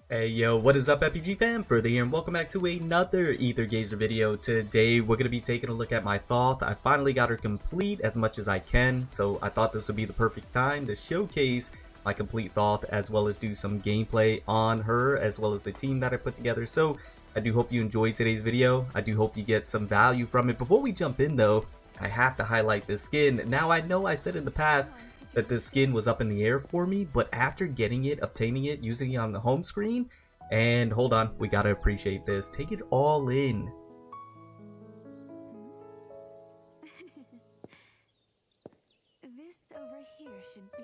Hey yo, what is up FPG fam? Further here and welcome back to another aethergazer video. Today we're going to be taking a look at my Thoth. I finally got her complete as much as I can, so I thought this would be the perfect time to showcase my complete Thoth as well as do some gameplay on her as well as the team that I put together. So I do hope you enjoyed today's video. I do hope you get some value from it. Before we jump in though, I have to highlight this skin. Now I know I said in the past that this skin was up in the air for me, but after getting it, obtaining it, using it on the home screen, and hold on, we gotta appreciate this. Take it all in. This over here should be...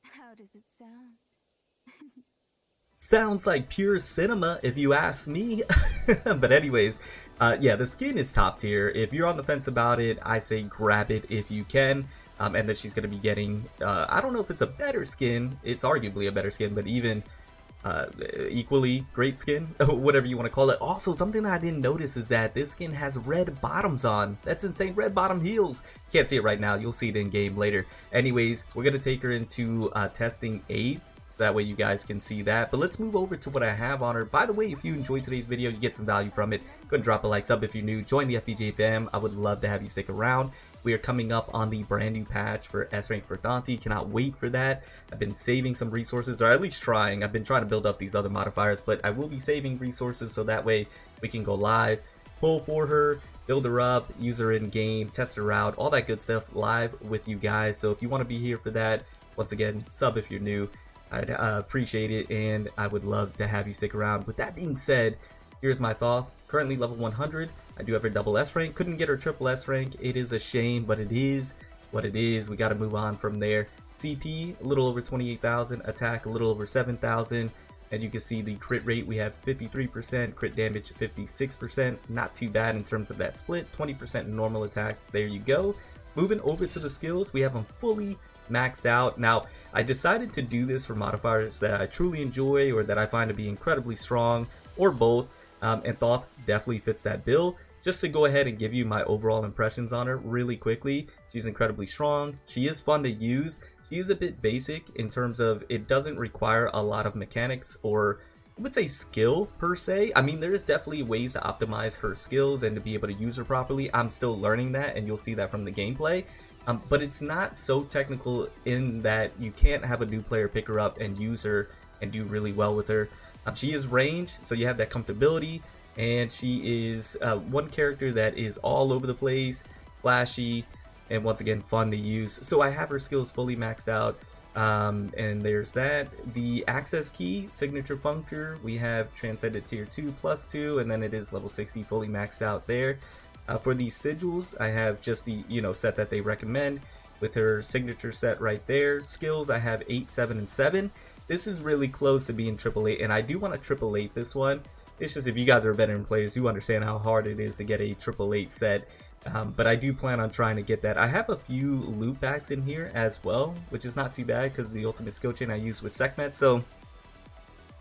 How does it sound? Sounds like pure cinema if you ask me. But anyways, yeah, the skin is top tier. If you're on the fence about it, I say grab it if you can. And then she's going to be getting, I don't know if it's a better skin. It's arguably a better skin, but even equally great skin, whatever you want to call it. Also, something that I didn't notice is that this skin has red bottoms on. That's insane. Red bottom heels. Can't see it right now. You'll see it in game later. Anyways, we're going to take her into testing 8. That way you guys can see that. But let's move over to what I have on her. By the way, if you enjoyed today's video, you get some value from it, go ahead and drop a like, sub if you're new, join the FPJ fam. I would love to have you stick around. We are coming up on the brand new patch for S rank for Thoth. Cannot wait for that. I've been saving some resources, or at least trying. I've been trying to build up these other modifiers, but I will be saving resources so that way we can go live, pull for her, build her up, use her in game, test her out, all that good stuff live with you guys. So if you want to be here for that, once again, sub if you're new. I'd appreciate it, and I would love to have you stick around. With that being said, here's my Thoth. Currently level 100. I do have her double S rank. Couldn't get her triple S rank. It is a shame, but it is what it is. We got to move on from there. CP, a little over 28,000. Attack, a little over 7,000. And you can see the crit rate. We have 53%. Crit damage, 56%. Not too bad in terms of that split. 20% normal attack. There you go. Moving over to the skills, we have them fully maxed out. Now, I decided to do this for modifiers that I truly enjoy or that I find to be incredibly strong, or both, and Thoth definitely fits that bill. Just to go ahead and give you my overall impressions on her really quickly, she's incredibly strong. She is fun to use. She is a bit basic in terms of it doesn't require a lot of mechanics or I would say skill per se. I mean, there's definitely ways to optimize her skills and to be able to use her properly. I'm still learning that, and you'll see that from the gameplay. But it's not so technical in that you can't have a new player pick her up and use her and do really well with her. She is ranged, so you have that comfortability, and she is one character that is all over the place, flashy, and once again fun to use. So I have her skills fully maxed out, and there's that. The access key signature functor, we have transcended tier 2 plus 2, and then it is level 60 fully maxed out there. For these sigils, I have just the set that they recommend with her signature set right there. Skills, I have 8, 7, and 7. This is really close to being triple 8, and I do want to triple 8 this one. It's just if you guys are veteran players, you understand how hard it is to get a triple 8 set. But I do plan on trying to get that. I have a few loot packs in here as well, which is not too bad because the ultimate skill chain I use with Sekhmet. So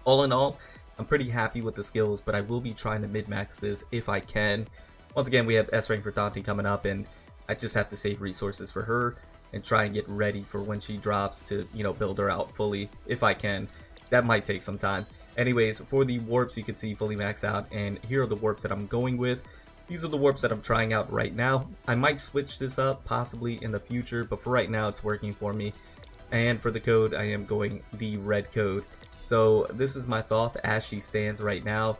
all in all, I'm pretty happy with the skills, but I will be trying to mid-max this if I can. Once again, we have S rank for Thoth coming up, and I just have to save resources for her and try and get ready for when she drops to, build her out fully if I can. That might take some time. Anyways, for the warps, you can see fully maxed out, and here are the warps that I'm going with. These are the warps that I'm trying out right now. I might switch this up possibly in the future, but for right now, it's working for me. And for the code, I am going the red code. So this is my Thoth as she stands right now.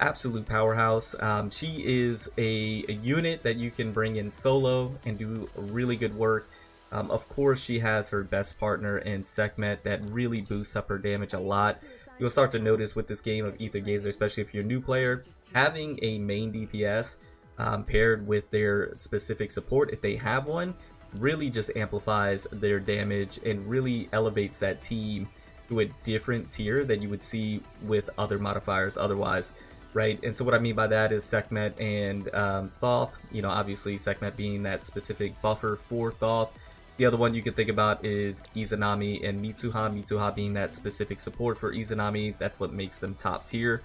Absolute powerhouse. She is a unit that you can bring in solo and do really good work. Of course, she has her best partner in Sekhmet that really boosts up her damage a lot. You'll start to notice with this game of Aethergazer, especially if you're a new player, having a main DPS paired with their specific support, if they have one, really just amplifies their damage and really elevates that team to a different tier than you would see with other modifiers otherwise. Right, and so what I mean by that is Sekhmet and Thoth. Obviously Sekhmet being that specific buffer for Thoth. The other one you can think about is Izanami and Mitsuha. Mitsuha being that specific support for Izanami. That's what makes them top tier.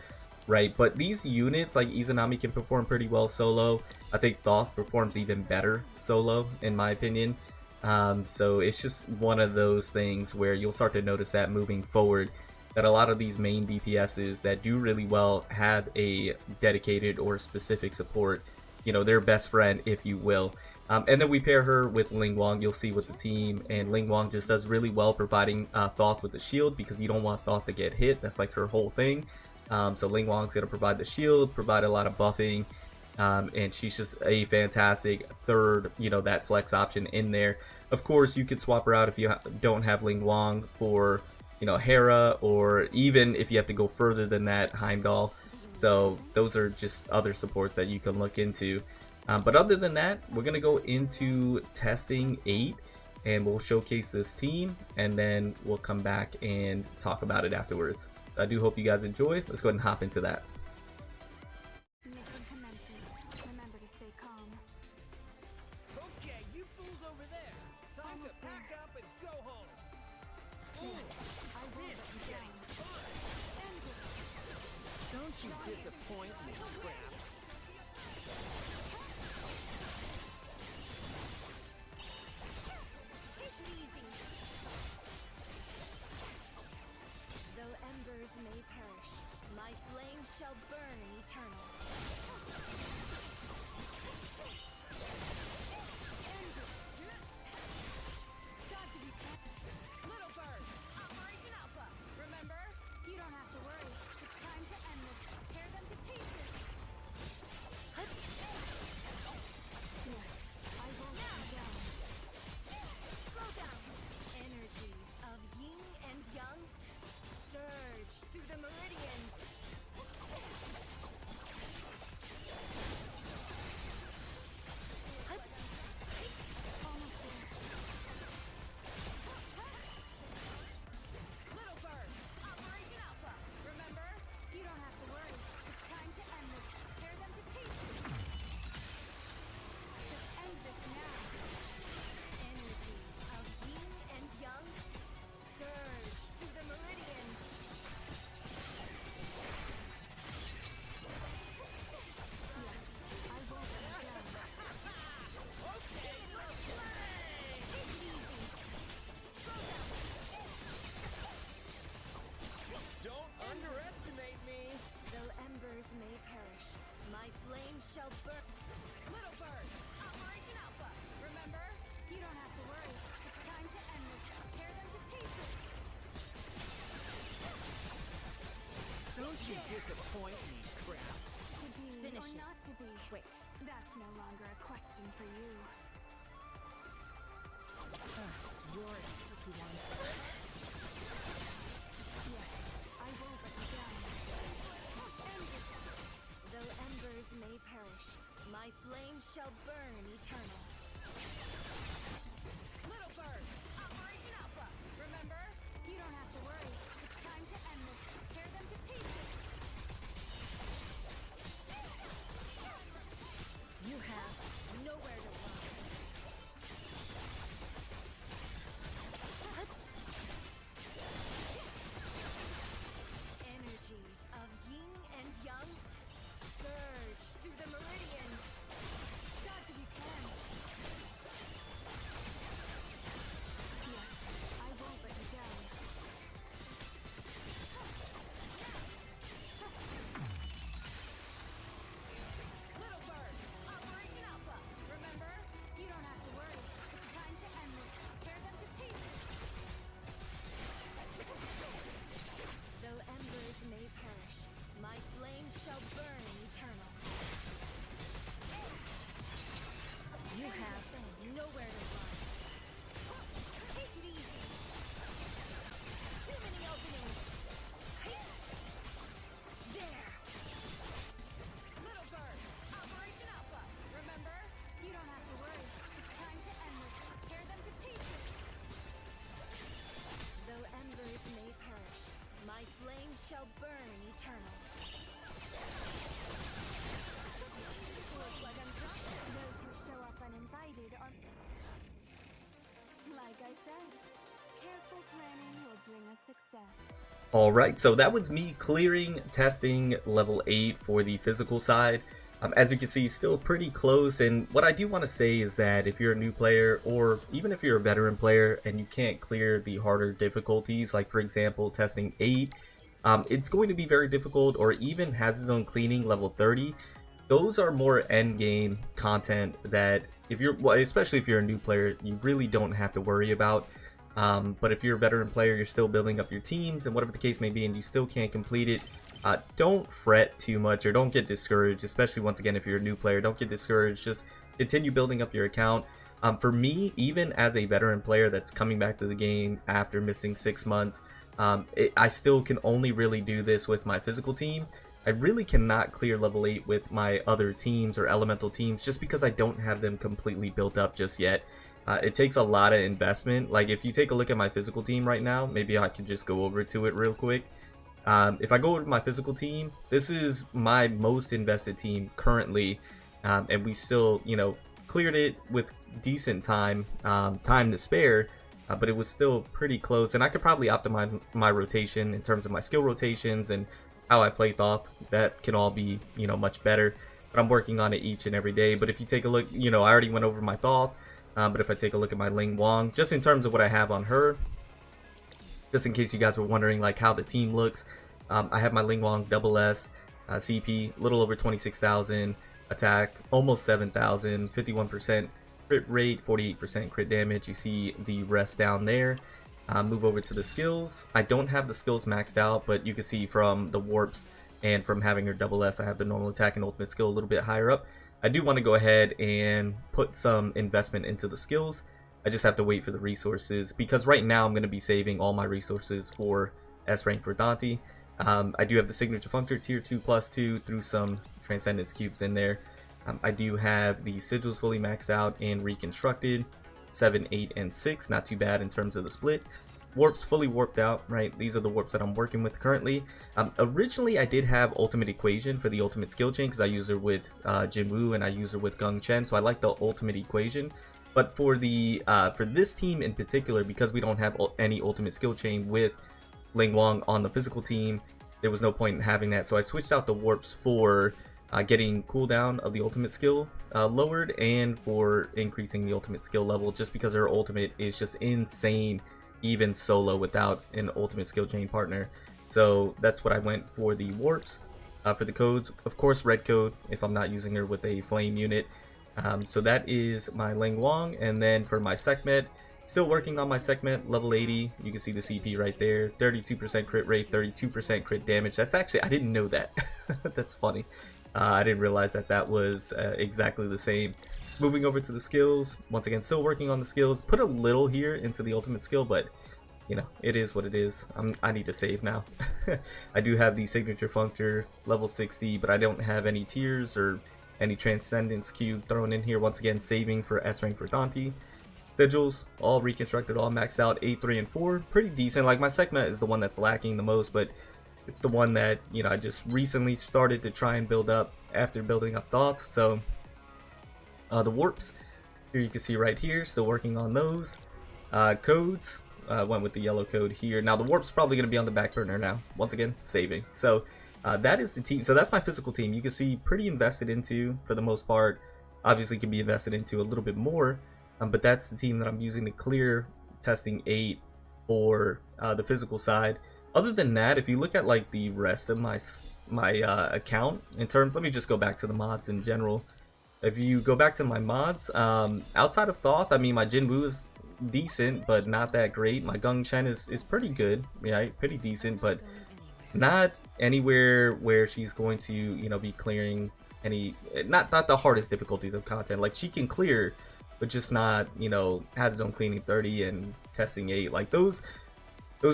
right? But these units like Izanami can perform pretty well solo. I think Thoth performs even better solo, in my opinion. So it's just one of those things where you'll start to notice that moving forward, that a lot of these main DPSs that do really well have a dedicated or specific support, you know, their best friend, if you will. And then we pair her with Ling Wang, you'll see with the team, and Ling Wang just does really well providing Thoth with the shield, because you don't want Thoth to get hit. That's like her whole thing. So Ling Wang's going to provide the shields, provide a lot of buffing, and she's just a fantastic third, you know, that flex option in there. Of course, you could swap her out if you don't have Ling Wang for, you know, Hera, or even if you have to go further than that, Heimdall. So those are just other supports that you can look into. But other than that, we're going to go into testing 8, and we'll showcase this team, and then we'll come back and talk about it afterwards. So I do hope you guys enjoy. Let's go ahead and hop into that. Mission commences. Remember to stay calm. Okay, you fools over there. Time to Almost pack there. up and go home. Ooh, I will this let is you getting down. fun. End it. Don't you disappoint me, Craps. Take it easy. Though embers may perish, my flames shall burn eternal. End it. Time to be Little Bird, Operation Alpha. Remember? You don't have to worry. It's time to end this. Tear them to pieces. Yes, I won't let you down. Slow down. Energies of yin and yang surge through the meridians. Almost there. Little Bird, Operation Alpha. Remember? You don't have to worry. It's time to end this. Tear them to pieces. Just end this now. Energies of yin and yang surge through the meridians. Yes, I won't let you down. Okay, let's play. Take it easy. Slow down. Don't underestimate me. Though embers may perish, my flames shall burn. Little Bird, Operation Alpha. Remember? You don't have to worry. It's time to end this. Tear them to pieces. Don't you disappoint me, Craps. To be Finish or it. not to be. Quick. That's no longer a question for you. You're a tricky one. Yes, I won't let you down. End it. Though embers may perish, my flames shall burn eternal. Little Bird, Operation Alpha. Remember? You don't have to worry. It's time to end this. Tear them to pieces. You have nowhere to run. Energies of yin and yang surge through the meridians. Dodge if you can. Alright, so that was me clearing testing level 8 for the physical side. As you can see, still pretty close, and what I do want to say is that if you're a new player, or even if you're a veteran player and you can't clear the harder difficulties, like for example testing 8, it's going to be very difficult, or even Hazard Zone Cleaning level 30. Those are more end game content that if you're, well, especially if you're a new player, you really don't have to worry about. But if you're a veteran player, you're still building up your teams and whatever the case may be, and you still can't complete it, don't fret too much or don't get discouraged, especially once again if you're a new player. Don't get discouraged, just continue building up your account. For me, even as a veteran player that's coming back to the game after missing 6 months, I still can only really do this with my physical team. I really cannot clear level 8 with my other teams or elemental teams just because I don't have them completely built up just yet. It takes a lot of investment. Like if you take a look at my physical team right now, maybe I can just go over to it real quick. If I go over to my physical team, this is my most invested team currently, and we still, you know, cleared it with decent time to spare, but it was still pretty close, and I could probably optimize my rotation in terms of my skill rotations and how I play Thoth. That can all be, you know, much better, but I'm working on it each and every day. But if you take a look, you know, I already went over my Thoth, but if I take a look at my Ling Wang, just in terms of what I have on her, just in case you guys were wondering like how the team looks, I have my Ling Wang double S, CP, a little over 26,000, attack almost 7,000, 51% crit rate, 48% crit damage. You see the rest down there. Move over to the skills. I don't have the skills maxed out, but you can see from the warps and from having her double S, I have the normal attack and ultimate skill a little bit higher up. I do want to go ahead and put some investment into the skills. I just have to wait for the resources, because right now I'm going to be saving all my resources for S rank for Dante. I do have the signature functor tier 2+2 through some transcendence cubes in there. I do have the sigils fully maxed out and reconstructed, 7, 8, and 6, not too bad in terms of the split. Warps fully warped out, right? These are the warps that I'm working with currently. Originally I did have ultimate equation for the ultimate skill chain because I use her with Jinwoo and I use her with Gung Chen, so I like the ultimate equation. But for the for this team in particular, because we don't have any ultimate skill chain with Ling Wang on the physical team, there was no point in having that, so I switched out the warps for getting cooldown of the ultimate skill lowered, and for increasing the ultimate skill level, just because her ultimate is just insane even solo without an ultimate skill chain partner. So that's what I went for the warps. For the codes, of course red code if I'm not using her with a flame unit. So that is my Ling Wang, and then for my Sekhmet, still working on my Sekhmet, level 80. You can see the CP right there, 32% crit rate, 32% crit damage. That's actually, I didn't know that. That's funny. I didn't realize that that was exactly the same. Moving over to the skills, once again still working on the skills. Put a little here into the ultimate skill, but you know, it is what it is. I need to save now. I do have the signature functor level 60, but I don't have any tiers or any transcendence cube thrown in here. Once again, saving for S rank for Dante. Sigils all reconstructed, all maxed out, 8, 3, and 4. Pretty decent. Like my Sekhmet is the one that's lacking the most, but it's the one that, you know, I just recently started to try and build up after building up Thoth. So the warps here you can see right here, still working on those. Codes, went with the yellow code here. Now the warp's probably going to be on the back burner now. Once again, saving. So that is the team. So that's my physical team. You can see pretty invested into for the most part. Obviously can be invested into a little bit more, but that's the team that I'm using to clear testing 8 for the physical side. Other than that, if you look at like the rest of my account in terms, let me just go back to the mods in general. If you go back to my mods, outside of Thoth, I mean my Jinwoo is decent, but not that great. My Gung Chen is pretty good, yeah, pretty decent, but not anywhere where she's going to, you know, be clearing any, not the hardest difficulties of content. Like she can clear, but just not, you know, has its own cleaning 30 and testing 8. Like those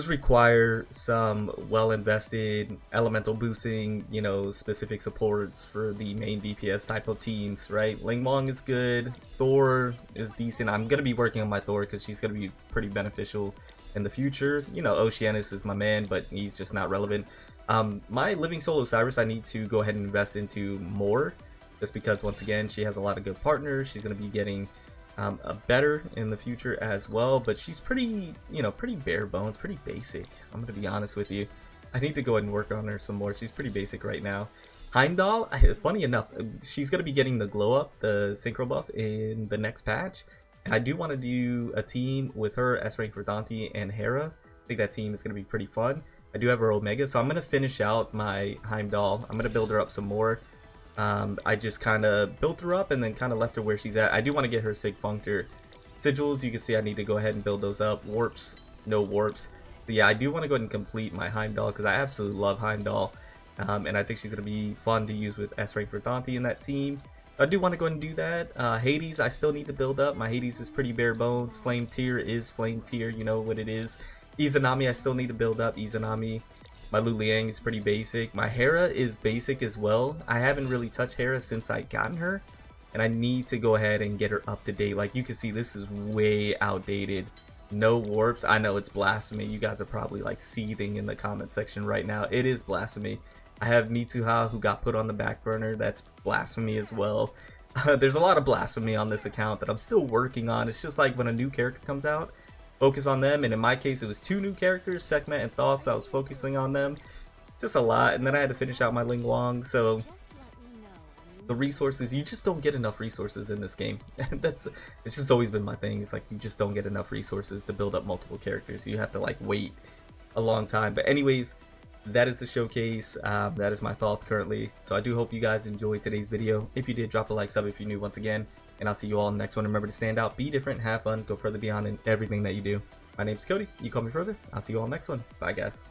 require some well-invested elemental boosting, you know, specific supports for the main DPS type of teams, right? Ling Wang is good, Thor is decent. I'm gonna be working on my Thor because she's gonna be pretty beneficial in the future. You know, Oceanus is my man, but he's just not relevant. My Living Soul Osiris, I need to go ahead and invest into more, just because once again she has a lot of good partners. She's gonna be getting a better in the future as well, but she's pretty, you know, pretty bare bones, pretty basic. I'm gonna be honest with you. I need to go ahead and work on her some more. She's pretty basic right now. Heimdall, funny enough, she's going to be getting the glow up, the synchro buff in the next patch. And I do want to do a team with her, S-Rank for Dante and Hera. I think that team is going to be pretty fun. I do have her Omega, so I'm going to finish out my Heimdall. I'm going to build her up some more. I just kind of built her up and then kind of left her where she's at. I do want to get her Sig Functor sigils. You can see I need to go ahead and build those up. Warps, no warps. But yeah, I do want to go ahead and complete my Heimdall because I absolutely love Heimdall. And I think she's going to be fun to use with S-Rank for Dante in that team. I do want to go ahead and do that. Hades, I still need to build up. My Hades is pretty bare bones. Flame tier is flame tier, you know what it is. Izanami, I still need to build up Izanami. My Lu Liang is pretty basic. My Hera is basic as well. I haven't really touched Hera since I gotten her. And I need to go ahead and get her up to date. Like you can see, this is way outdated. No warps. I know it's blasphemy. You guys are probably like seething in the comment section right now. It is blasphemy. I have Mitsuha who got put on the back burner. That's blasphemy as well. There's a lot of blasphemy on this account that I'm still working on. It's just like when a new character comes out, focus on them. And in my case, it was 2 new characters, Sekhmet and Thoth, so I was focusing on them. Just a lot. And then I had to finish out my Ling Wang. So the resources, you just don't get enough resources in this game. It's just always been my thing. It's like you just don't get enough resources to build up multiple characters. You have to like wait a long time. But anyways, that is the showcase. That is my Thoth currently. So I do hope you guys enjoyed today's video. If you did, drop a like, sub if you're new once again. And I'll see you all in the next one. Remember to stand out, be different, have fun, go further beyond in everything that you do. My name's Cody. You call me further. I'll see you all next one. Bye, guys.